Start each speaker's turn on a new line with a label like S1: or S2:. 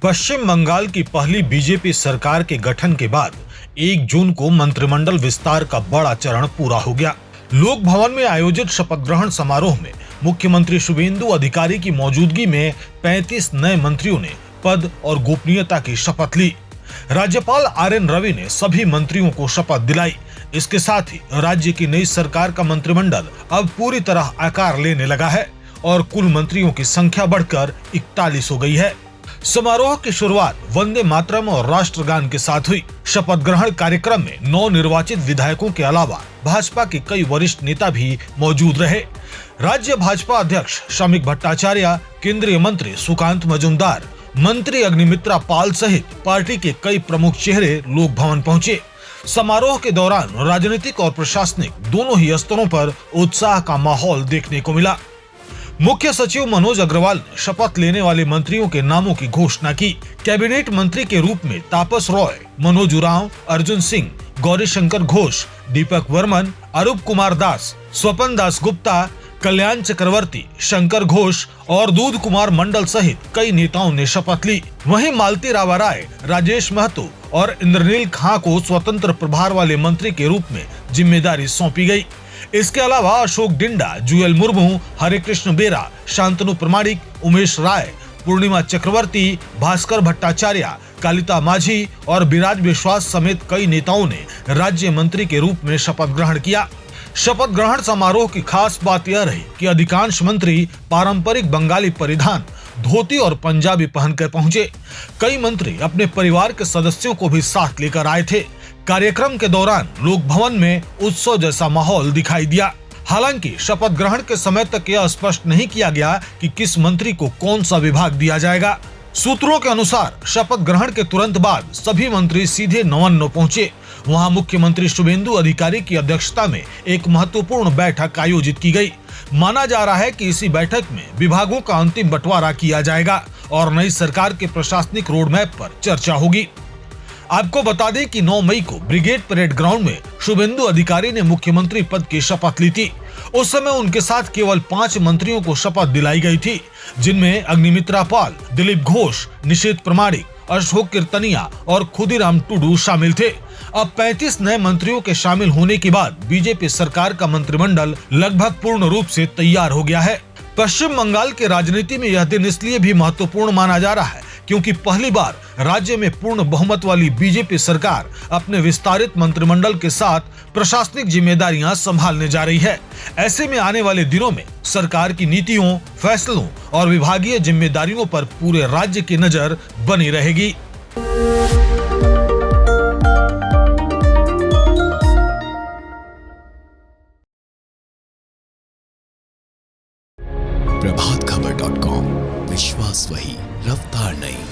S1: पश्चिम बंगाल की पहली बीजेपी सरकार के गठन के बाद 1 जून को मंत्रिमंडल विस्तार का बड़ा चरण पूरा हो गया। लोक भवन में आयोजित शपथ ग्रहण समारोह में मुख्यमंत्री शुभेंदु अधिकारी की मौजूदगी में 35 नए मंत्रियों ने पद और गोपनीयता की शपथ ली। राज्यपाल RN रवि ने सभी मंत्रियों को शपथ दिलाई। इसके साथ ही राज्य की नई सरकार का मंत्रिमंडल अब पूरी तरह आकार लेने लगा है और कुल मंत्रियों की संख्या बढ़कर 41 हो गई है। समारोह की शुरुआत वंदे मातरम और राष्ट्रगान के साथ हुई। शपथ ग्रहण कार्यक्रम में नवनिर्वाचित विधायकों के अलावा भाजपा के कई वरिष्ठ नेता भी मौजूद रहे। राज्य भाजपा अध्यक्ष श्रमिक भट्टाचार्य, केंद्रीय मंत्री सुकांत मजूमदार, मंत्री अग्निमित्रा पाल सहित पार्टी के कई प्रमुख चेहरे लोक भवन पहुंचे। समारोह के दौरान राजनीतिक और प्रशासनिक दोनों ही स्तरों पर उत्साह का माहौल देखने को मिला। मुख्य सचिव मनोज अग्रवाल ने शपथ लेने वाले मंत्रियों के नामों की घोषणा की। कैबिनेट मंत्री के रूप में तापस रॉय, मनोज उरांव, अर्जुन सिंह, गौरीशंकर घोष, दीपक वर्मन, अरूप कुमार दास, स्वपन दास गुप्ता, कल्याण चक्रवर्ती, शंकर घोष और दूध कुमार मंडल सहित कई नेताओं ने शपथ ली। वहीं मालती रावा राय, राजेश महतो और इंद्रनील खां को स्वतंत्र प्रभार वाले मंत्री के रूप में जिम्मेदारी सौंपी गई। इसके अलावा अशोक डिंडा, जुएल मुर्मू, हरे कृष्ण बेरा, शांतनु प्रमाणिक, उमेश राय, पूर्णिमा चक्रवर्ती, भास्कर भट्टाचार्य, कालिता माझी और विराज विश्वास समेत कई नेताओं ने राज्य मंत्री के रूप में शपथ ग्रहण किया। शपथ ग्रहण समारोह की खास बात यह रही कि अधिकांश मंत्री पारंपरिक बंगाली परिधान, धोती और पंजाबी पहनकर पहुंचे। कई मंत्री अपने परिवार के सदस्यों को भी साथ लेकर आए थे। कार्यक्रम के दौरान लोक भवन में उत्सव जैसा माहौल दिखाई दिया। हालांकि शपथ ग्रहण के समय तक यह स्पष्ट नहीं किया गया कि किस मंत्री को कौन सा विभाग दिया जाएगा। सूत्रों के अनुसार शपथ ग्रहण के तुरंत बाद सभी मंत्री सीधे नवान्न पहुंचे। वहां मुख्यमंत्री शुभेंदु अधिकारी की अध्यक्षता में एक महत्वपूर्ण बैठक आयोजित की गई। माना जा रहा है कि इसी बैठक में विभागों का अंतिम बंटवारा किया जाएगा और नई सरकार के प्रशासनिक रोडमैप पर चर्चा होगी। आपको बता दें कि 9 मई को ब्रिगेड परेड ग्राउंड में शुभेंदु अधिकारी ने मुख्यमंत्री पद की शपथ ली थी। उस समय उनके साथ केवल 5 मंत्रियों को शपथ दिलाई गई थी, जिनमें अग्निमित्रा पाल, दिलीप घोष, निषेध प्रमाणिक, अशोक कीर्तनिया और खुदीराम टुडू शामिल थे। अब 35 नए मंत्रियों के शामिल होने के बाद बीजेपी सरकार का मंत्रिमंडल लगभग पूर्ण रूप से तैयार हो गया है। पश्चिम बंगाल के राजनीति में यह दिन इसलिए भी महत्वपूर्ण माना जा रहा है क्योंकि पहली बार राज्य में पूर्ण बहुमत वाली बीजेपी सरकार अपने विस्तारित मंत्रिमंडल के साथ प्रशासनिक जिम्मेदारियां संभालने जा रही है। ऐसे में आने वाले दिनों में सरकार की नीतियों, फैसलों और विभागीय जिम्मेदारियों पर पूरे राज्य की नजर बनी रहेगी।
S2: प्रभातखबर.com, विश्वास वही, रफ्तार नहीं।